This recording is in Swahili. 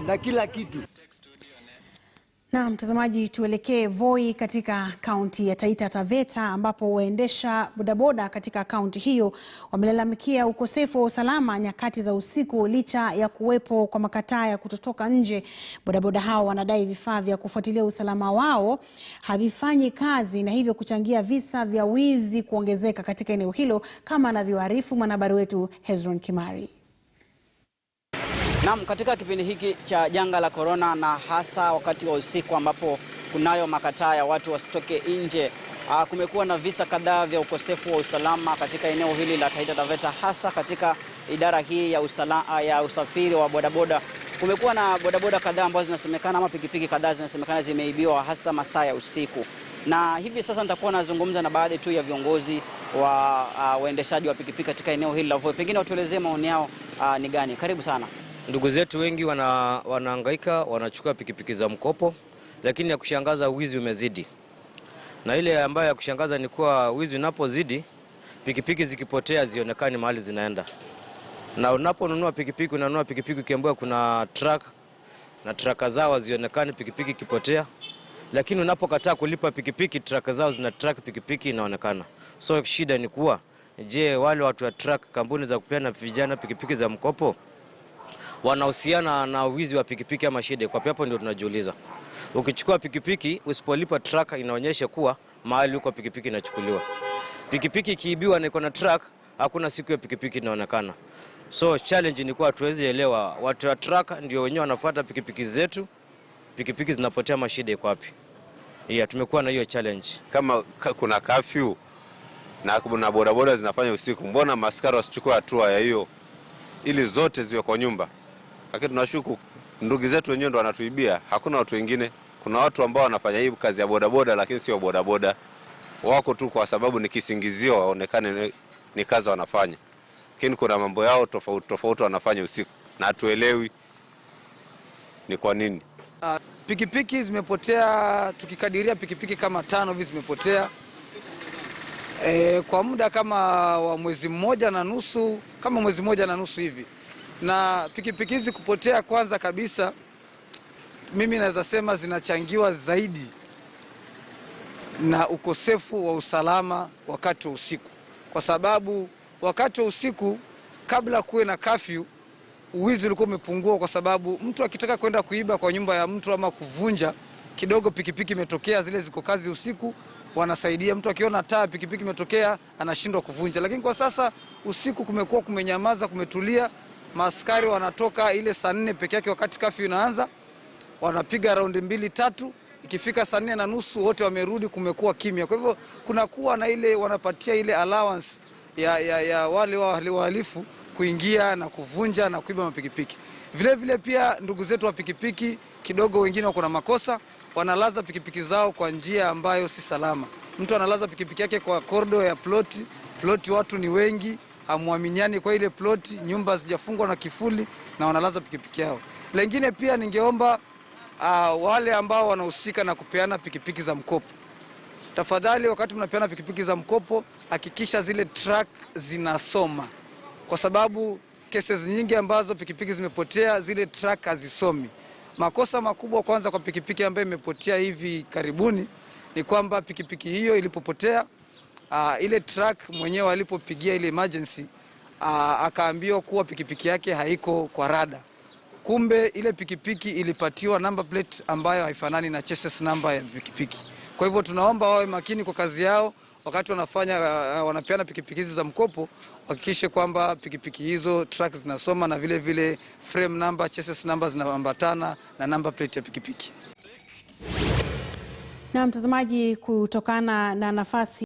na kila kitu. Na mtazamaji, tuelekee Voi katika kaunti ya Taita Taveta ambapo waendesha bodaboda katika kaunti hiyo wamelalamikia ukosefu wa usalama nyakati za usiku licha ya kuwepo kwa makataa ya kutotoka nje. Bodaboda hao wanadai vifaa vya kufuatilia usalama wao havifanyi kazi na hivyo kuchangia visa vya wizi kuongezeka katika eneo hilo, kama anavyoarifu mwanahabari wetu Hezron Kimari. Naam, katika kipindi hiki cha janga la corona na hasa wakati wa usiku ambapo kunayo makataa ya watu wasitoke nje, kumekuwa na visa kadhaa vya ukosefu wa usalama katika eneo hili la Taita Taveta, hasa katika idara hii ya usafiri wa bodaboda. Kumekuwa na bodaboda kadhaa ambazo zinasemekana ama pikipiki kadhaa zinasemekana zimeibiwa hasa masaa ya usiku. Na hivi sasa nitakuwa nazungumza na baadhi tu ya viongozi wa waendeshaji wa pikipiki katika eneo hili la Voi. Pengine watuelezee maoni yao ni gani. Karibu sana. Ndugu zetu wengi wanahangaika, wanachukua pikipiki za mkopo, lakini ya kushangaza wizi umezidi. Na ile ambayo ya kushangaza ni kuwa wizi unapozidi, pikipiki zikipotea zionekani mahali zinaenda. Na unaponunua pikipiki, unanunua pikipiki ukiambiwa kuna truck na truck zao zionekani pikipiki kipotea. Lakini unapokataa kulipa pikipiki, truck zao zina track pikipiki inaonekana. So shida ni kuwa, je, wale watu wa truck, kampuni za kupeana vijana pikipiki za mkopo wanahusiana na wizi wa pikipiki ama shida? Kwa hapo ndio tunajiuliza. Ukichukua pikipiki usipolipa truck, inaonyesha kuwa mahali uko pikipiki inachukuliwa. Pikipiki ikiibiwa na iko na truck, hakuna siku ya pikipiki inaonekana. So challenge ni kuwa tuweze elewa watu wa truck ndio wenyewe wanafuata pikipiki zetu, pikipiki zinapotea, mashida iko wapi? Tumekuwa na hiyo challenge. Kama kuna curfew na bodaboda zinafanya usiku, mbona maskari wasichukue hatua ya hiyo ili zote ziwe kwa nyumba? Lakini tunashuku ndugu zetu wenyewe ndo wanatuibia, hakuna watu wengine. Kuna watu ambao wanafanya hii kazi ya bodaboda lakini sio bodaboda, wako tu kwa sababu ni kisingizio waonekane ni kazi wanafanya, lakini kuna mambo yao tofauti wanafanya usiku na hatuelewi ni kwa nini. Pikipiki zimepotea, tukikadiria pikipiki kama 5 hivi zimepotea kwa muda kama wa mwezi mmoja na nusu hivi. Na pikipiki hizi kupotea, kwanza kabisa mimi naweza sema zinachangiwa zaidi na ukosefu wa usalama wakati wa usiku. Kwa sababu wakati wa usiku, kabla kuwe na curfew, uwizi ulikuwa umepungua, kwa sababu mtu akitaka kwenda kuiba kwa nyumba ya mtu ama kuvunja kidogo, pikipiki imetokea, zile ziko kazi usiku wanasaidia. Mtu akiona taa pikipiki imetokea anashindwa kuvunja. Lakini kwa sasa usiku kumekuwa kumenyamaza, kumetulia. Maaskari wanatoka ile saa 4 peke yake wakati curfew inaanza, wanapiga raundi 2-3, ikifika saa 4:30 wote wamerudi, kumekuwa kimya. Kwa hivyo kunakuwa na ile, wanapatia ile allowance ya wale wahalifu kuingia na kuvunja na kuiba mapikipiki. Vile vile pia ndugu zetu wa pikipiki kidogo wengine wako na makosa, wanalaza pikipiki zao kwa njia ambayo si salama. Mtu analaza pikipiki yake kwa kordo ya ploti, watu ni wengi, hamuaminiani kwa ile ploti, nyumba hazijafungwa na kifuli na wanalaza pikipiki yao. Lengine pia ningeomba wale ambao wanahusika na kupeana pikipiki za mkopo, tafadhali wakati mnapeana pikipiki za mkopo hakikisha zile track zinasoma, kwa sababu cases nyingi ambazo pikipiki zimepotea zile track hazisomi. Makosa makubwa kwanza kwa pikipiki ambayo imepotea hivi karibuni ni kwamba pikipiki hiyo ilipopotea, ile track mwenyewe alipopigia ile emergency, akaambiwa kuwa pikipiki yake haiko kwa rada. Kumbe ile pikipiki ilipatiwa number plate ambayo haifanani na chassis number ya pikipiki. Kwa hivyo tunaomba wawe makini kwa kazi yao wakati wanapeana pikipiki hizi za mkopo, hakikishe kwamba pikipiki hizo track zinasoma na vile vile frame number, chassis number zinaambatana na number plate ya pikipiki. Na mtazamaji, kutokana na nafasi